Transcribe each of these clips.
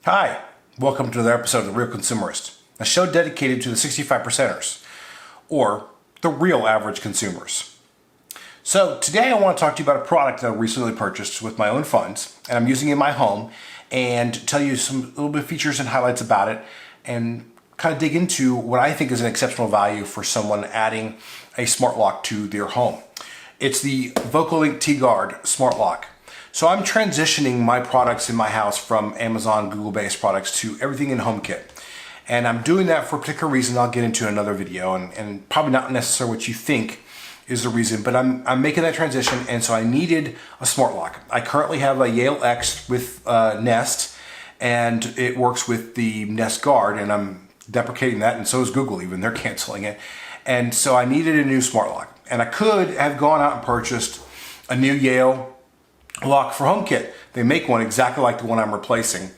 Hi, welcome to another episode of The Real Consumerist, a show dedicated to the 65%ers, or the real average consumers. So today I want to talk to you about a product that I recently purchased with my own funds, and I'm using it in my home, and tell you some little bit of features and highlights about it, and kind of dig into what I think is an exceptional value for someone adding a smart lock to their home. It's the VOCOlinc T-Guard smart lock. So I'm transitioning my products in my house from Amazon, Google-based products to everything in HomeKit. And I'm doing that for a particular reason I'll get into in another video, and probably not necessarily what you think is the reason, but I'm making that transition, and so I needed a smart lock. I currently have a Yale X with Nest, and it works with the Nest Guard, and I'm deprecating that, and so is Google even, they're canceling it. And so I needed a new smart lock. And I could have gone out and purchased a new Yale lock for HomeKit. They make one exactly like the one I'm replacing.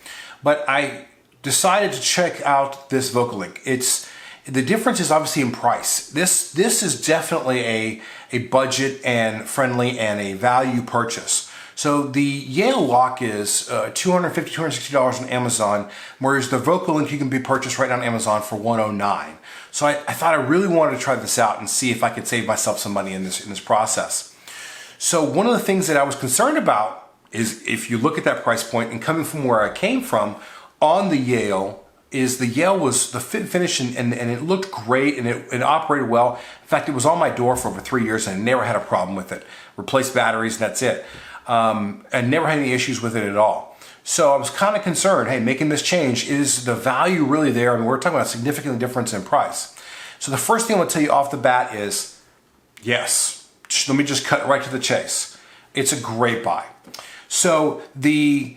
But I decided to check out this VOCOlinc. The difference is obviously in price. This is definitely a budget and friendly and a value purchase. So the Yale lock is $250, $260 on Amazon, whereas the VOCOlinc you can be purchased right now on Amazon for $109. So I thought I really wanted to try this out and see if I could save myself some money in this process. So one of the things that I was concerned about is, if you look at that price point and coming from where I came from on the Yale, is the Yale was the fit and finish and it looked great and it operated well. In fact, it was on my door for over 3 years and I never had a problem with it. Replaced batteries and that's it. And never had any issues with it at all. So I was kind of concerned, hey, making this change, is the value really there? I mean, we're talking about a significant difference in price. So the first thing I'm gonna tell you off the bat is, yes. Let me just cut right to the chase. It's a great buy. So the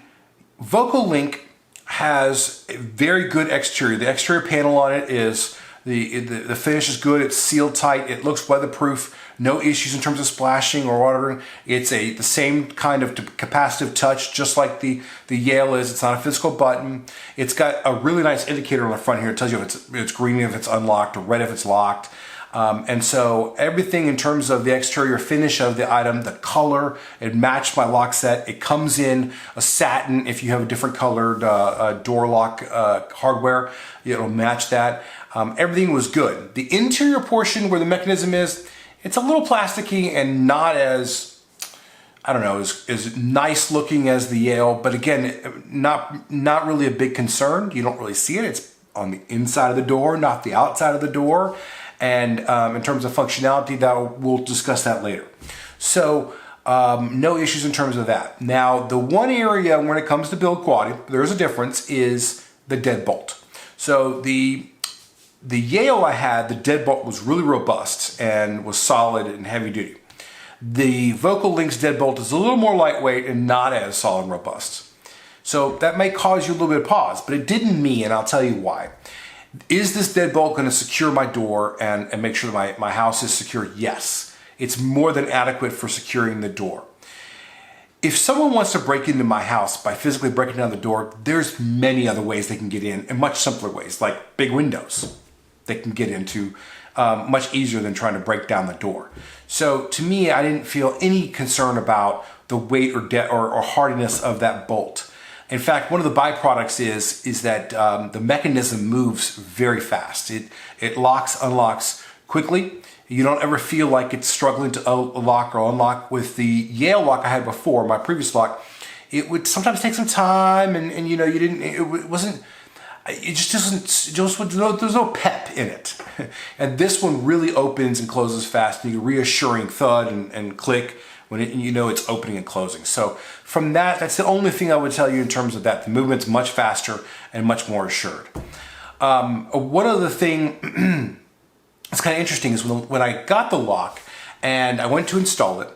VOCOlinc has a very good exterior. The exterior panel on it is, the finish is good, it's sealed tight, it looks weatherproof, no issues in terms of splashing or watering. It's the same kind of capacitive touch, just like the Yale is. It's not a physical button. It's got a really nice indicator on the front here. It tells you if it's green if it's unlocked or red if it's locked. And so everything in terms of the exterior finish of the item, the color, it matched my lock set. It comes in a satin if you have a different colored door lock hardware, it'll match that. Everything was good. The interior portion where the mechanism is, it's a little plasticky and not as, I don't know, as nice looking as the Yale, but again, not really a big concern. You don't really see it. It's on the inside of the door, not the outside of the door. And in terms of functionality, we'll discuss that later. So no issues in terms of that. Now, the one area when it comes to build quality, there's a difference, is the deadbolt. So the Yale I had, the deadbolt was really robust and was solid and heavy duty. The VOCOlinc's deadbolt is a little more lightweight and not as solid and robust. So that may cause you a little bit of pause, but it didn't me, and I'll tell you why. Is this deadbolt going to secure my door and make sure that my house is secure? Yes. It's more than adequate for securing the door. If someone wants to break into my house by physically breaking down the door, there's many other ways they can get in, and much simpler ways, like big windows they can get into much easier than trying to break down the door. So to me, I didn't feel any concern about the weight or hardiness of that bolt. In fact, one of the byproducts is that the mechanism moves very fast. It locks, unlocks quickly. You don't ever feel like it's struggling to lock or unlock. With the Yale lock I had before, my previous lock, it would sometimes take some time, and you know, there's no pep in it. And this one really opens and closes fast, and you reassuring thud and click when you know it's opening and closing. So from that's the only thing I would tell you in terms of that. The movement's much faster and much more assured. One other thing that's kind of interesting is when I got the lock and I went to install it,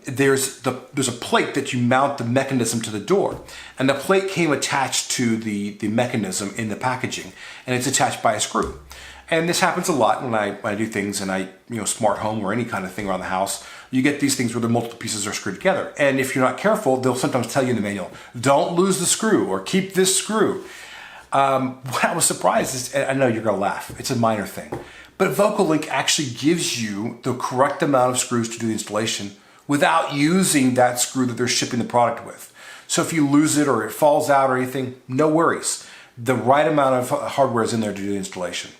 there's a plate that you mount the mechanism to the door, and the plate came attached to the mechanism in the packaging, and it's attached by a screw. And this happens a lot when I do things and smart home or any kind of thing around the house. You get these things where the multiple pieces are screwed together. And if you're not careful, they'll sometimes tell you in the manual, don't lose the screw or keep this screw. What I was surprised is, and I know you're gonna laugh, it's a minor thing, but VOCOlinc actually gives you the correct amount of screws to do the installation without using that screw that they're shipping the product with. So if you lose it or it falls out or anything, no worries. The right amount of hardware is in there to do the installation.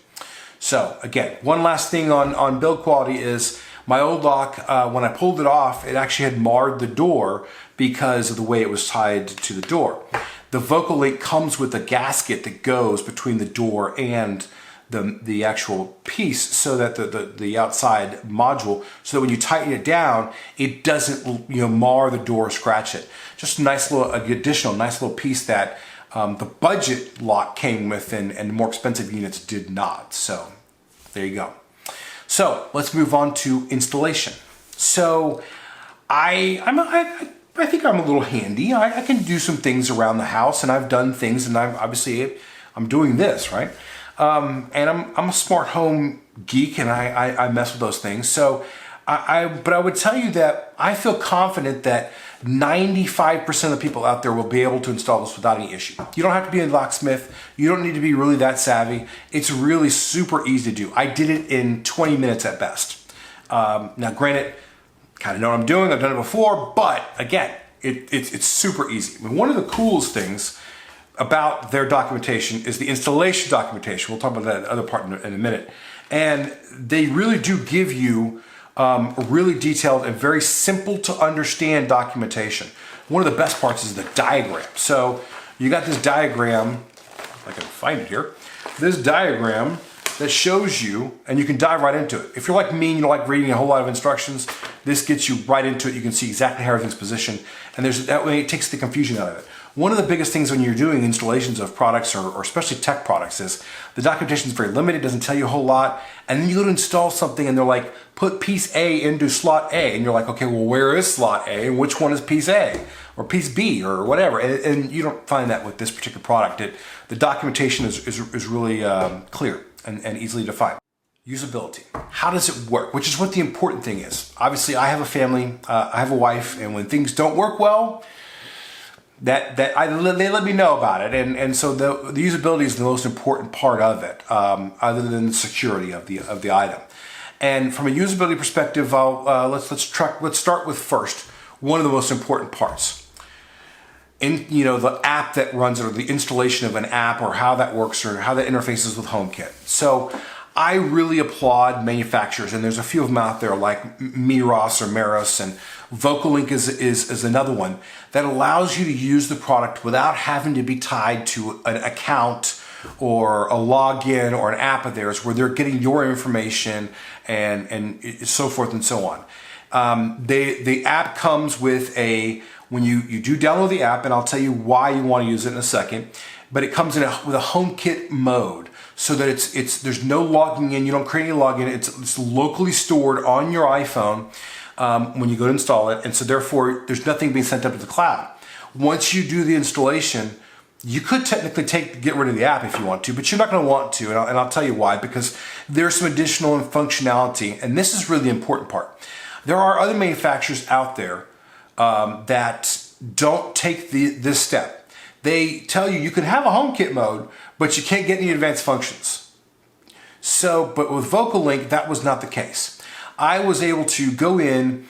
So again, one last thing on build quality is my old lock, when I pulled it off, it actually had marred the door because of the way it was tied to the door. The VOCOlinc comes with a gasket that goes between the door and the actual piece, so that the outside module, so that when you tighten it down, it doesn't mar the door or scratch it. Just a nice little additional nice little piece that the budget lock came with, and more expensive units did not. So there you go. So let's move on to installation. So I think I'm a little handy. I can do some things around the house, and I've done things, and I'm doing this, right? And I'm a smart home geek, and I mess with those things. So but I would tell you that I feel confident that 95% of the people out there will be able to install this without any issue. You don't have to be a locksmith. You don't need to be really that savvy. It's really super easy to do. I did it in 20 minutes at best. Now granted, kind of know what I'm doing. I've done it before, but again, it's super easy. I mean, one of the coolest things about their documentation is the installation documentation. We'll talk about that other part in a minute. And they really do give you really detailed and very simple to understand documentation. One of the best parts is the diagram. So you got this diagram, if I can find it here, this diagram that shows you, and you can dive right into it. If you're like me and you don't like reading a whole lot of instructions, this gets you right into it. You can see exactly how everything's positioned, and that way it takes the confusion out of it. One of the biggest things when you're doing installations of products, or especially tech products, is the documentation is very limited, doesn't tell you a whole lot, and then you go to install something and they're like, put piece A into slot A, and you're like, okay, well, where is slot A, and which one is piece A, or piece B, or whatever, and you don't find that with this particular product. The documentation is really clear and easily defined. Usability. How does it work? Which is what the important thing is. Obviously, I have a family, I have a wife, and when things don't work well, they let me know about it, and so the usability is the most important part of it, other than the security of the item. And from a usability perspective, let's start with first one of the most important parts. The app that runs it, or the installation of an app, or how that works, or how that interfaces with HomeKit. So I really applaud manufacturers, and there's a few of them out there like Miros or Meros, and VOCOlinc is another one that allows you to use the product without having to be tied to an account or a login or an app of theirs, where they're getting your information and so forth and so on. The app comes with when you do download the app, and I'll tell you why you want to use it in a second, but it comes with a HomeKit mode, so that there's no logging in, you don't create any login, it's locally stored on your iPhone when you go to install it, and so therefore there's nothing being sent up to the cloud. Once you do the installation, you could technically get rid of the app if you want to, but you're not going to want to, and I'll tell you why, because there's some additional functionality, and this is really the important part. There are other manufacturers out there that don't take this step. They tell you can have a HomeKit mode, but you can't get any advanced functions. But with VOCOlinc, that was not the case. I was able to go in,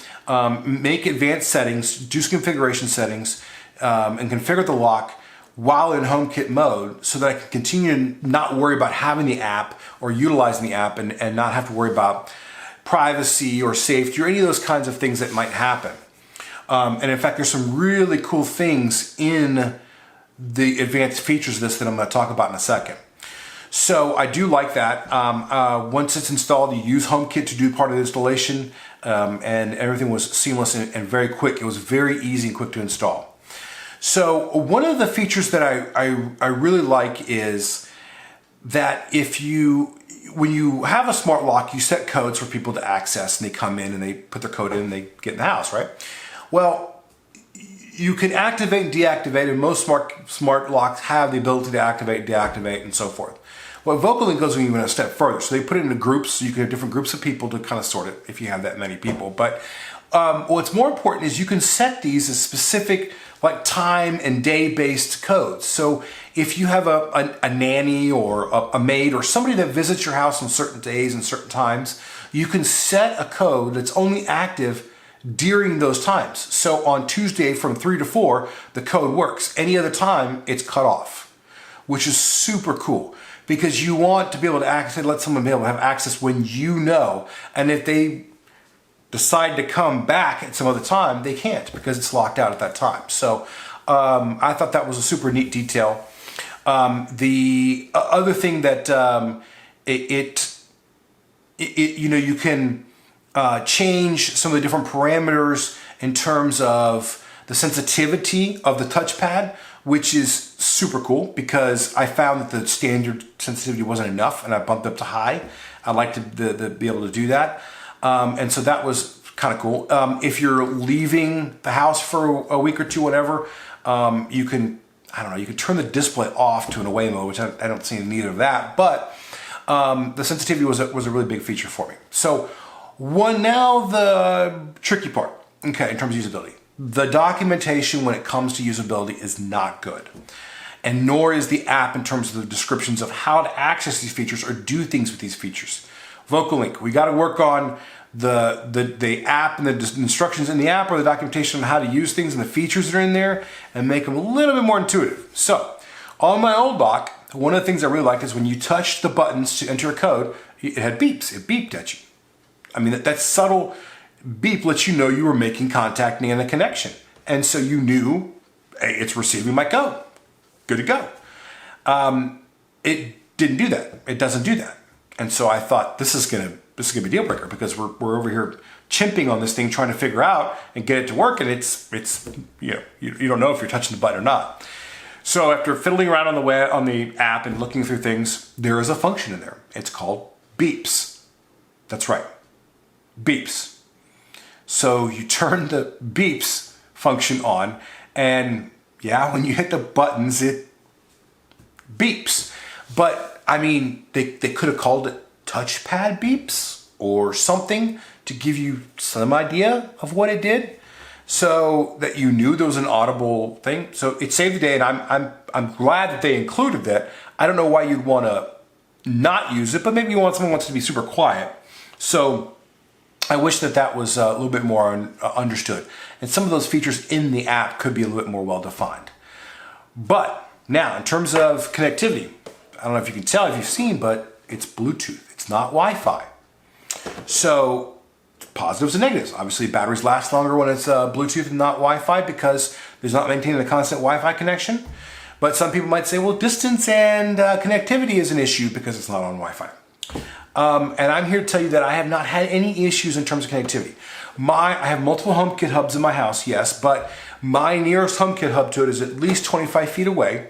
make advanced settings, do some configuration settings, and configure the lock while in HomeKit mode, so that I can continue to not worry about having the app or utilizing the app, and not have to worry about privacy or safety or any of those kinds of things that might happen. And in fact, there's some really cool things in the advanced features of this that I'm going to talk about in a second. So I do like that. Once it's installed, you use HomeKit to do part of the installation, and everything was seamless and very quick. It was very easy and quick to install. So one of the features that I really like is that when you have a smart lock, you set codes for people to access, and they come in and they put their code in and they get in the house, right? Well, you can activate and deactivate, and most smart locks have the ability to activate, deactivate, and so forth. Well, VOCOlinc goes even a step further. So they put it into groups, so you can have different groups of people to kind of sort it if you have that many people. But what's more important is you can set these as specific, like time and day-based codes. So if you have a nanny or a maid or somebody that visits your house on certain days and certain times, you can set a code that's only active during those times. So on Tuesday from 3 to 4, the code works. Any other time, it's cut off, which is super cool because you want to be able to let someone be able to have access when you know, and if they decide to come back at some other time, they can't because it's locked out at that time. So I thought that was a super neat detail. The other thing that you can change some of the different parameters in terms of the sensitivity of the touchpad, which is super cool because I found that the standard sensitivity wasn't enough and I bumped up to high. I like to be able to do that. And so that was kind of cool. If you're leaving the house for a week or two, whatever, you can, you can turn the display off to an away mode, which I don't see the need of that, but the sensitivity was a really big feature for me. So now the tricky part, okay, in terms of usability. The documentation when it comes to usability is not good. And nor is the app in terms of the descriptions of how to access these features or do things with these features. VOCOlinc, we got to work on the app and the instructions in the app or the documentation on how to use things and the features that are in there and make them a little bit more intuitive. So on my old dock, one of the things I really liked is when you touched the buttons to enter a code, it had beeps. It beeped at you. I mean, that subtle beep lets you know you were making contact and a connection. And so you knew, hey, it's receiving my code. Good to go. It didn't do that. It doesn't do that. And so I thought this is gonna be a deal breaker because we're over here chimping on this thing trying to figure out and get it to work, and it's you don't know if you're touching the button or not. So after fiddling around on the app and looking through things, there is a function in there. It's called beeps. That's right, beeps. So you turn the beeps function on, and yeah, when you hit the buttons, it beeps. But I mean, they could have called it touchpad beeps or something to give you some idea of what it did, so that you knew there was an audible thing. So it saved the day, and I'm glad that they included that. I don't know why you'd want to not use it, but maybe someone wants to be super quiet. So I wish that was a little bit more understood. And some of those features in the app could be a little bit more well-defined. But now, in terms of connectivity, I don't know if you can tell, if you've seen, but it's Bluetooth. It's not Wi-Fi. So positives and negatives. Obviously, batteries last longer when it's Bluetooth and not Wi-Fi because there's not maintaining a constant Wi-Fi connection. But some people might say, well, distance and connectivity is an issue because it's not on Wi-Fi. And I'm here to tell you that I have not had any issues in terms of connectivity. I have multiple HomeKit hubs in my house, yes, but my nearest HomeKit hub to it is at least 25 feet away.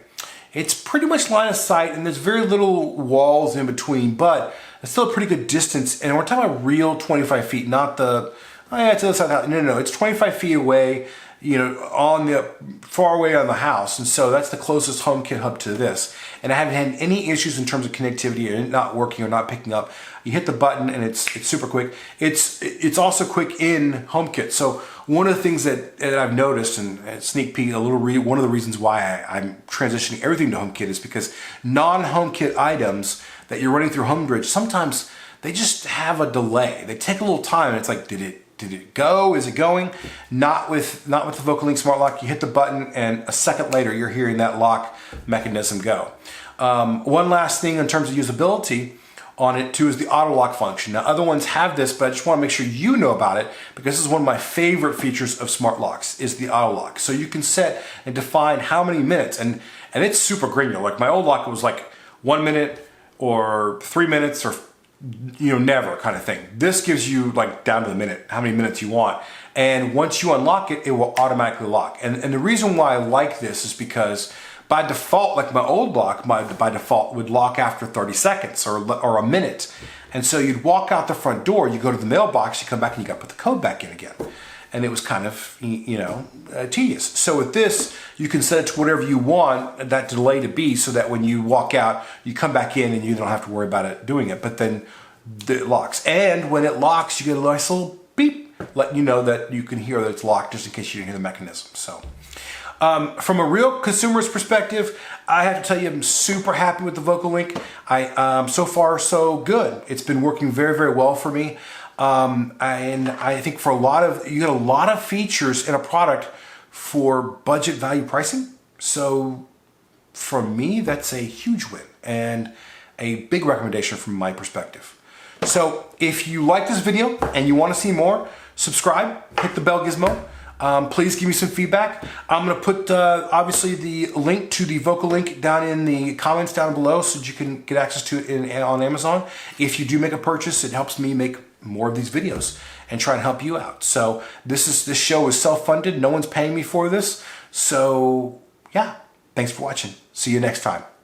It's pretty much line of sight, and there's very little walls in between, but it's still a pretty good distance. And we're talking about real 25 feet, not the, oh yeah, it's the other side of the house. No, it's 25 feet away, on the far away on the house. And so that's the closest HomeKit hub to this. And I haven't had any issues in terms of connectivity or not working or not picking up. You hit the button and it's super quick. It's also quick in HomeKit. So one of the things that I've noticed, and sneak peek one of the reasons why I'm transitioning everything to HomeKit is because non-HomeKit items that you're running through homebridge, sometimes they just have a delay. They take a little time, and it's like, did it go? Is it going? Not with the VOCOlinc Smart Lock. You hit the button, and a second later, you're hearing that lock mechanism go. One last thing in terms of usability on it too is the auto lock function. Now, other ones have this, but I just want to make sure you know about it because this is one of my favorite features of smart locks is the auto lock. So you can set and define how many minutes, and it's super granular. Like my old lock, it was like 1 minute or 3 minutes or never kind of thing. This gives you like down to the minute, how many minutes you want. And once you unlock it, it will automatically lock. And the reason why I like this is because by default, like my old lock, by default would lock after 30 seconds or a minute. And so you'd walk out the front door, you go to the mailbox, you come back and you got to put the code back in again. And it was kind of, tedious. So with this, you can set it to whatever you want that delay to be so that when you walk out, you come back in and you don't have to worry about it doing it. But then it locks. And when it locks, you get a nice little beep, letting you know that you can hear that it's locked just in case you didn't hear the mechanism. So from a real consumer's perspective, I have to tell you I'm super happy with the VOCOlinc. So far so good. It's been working very, very well for me. And I think for you get a lot of features in a product for budget value pricing. So for me, that's a huge win and a big recommendation from my perspective. So if you like this video and you want to see more, subscribe, hit the bell gizmo. Please give me some feedback. I'm going to put obviously the link to the VOCOlinc down in the comments down below so that you can get access to it on Amazon. If you do make a purchase, it helps me make more of these videos and try and help you out. So this show is self-funded. No one's paying me for this. So yeah, thanks for watching. See you next time.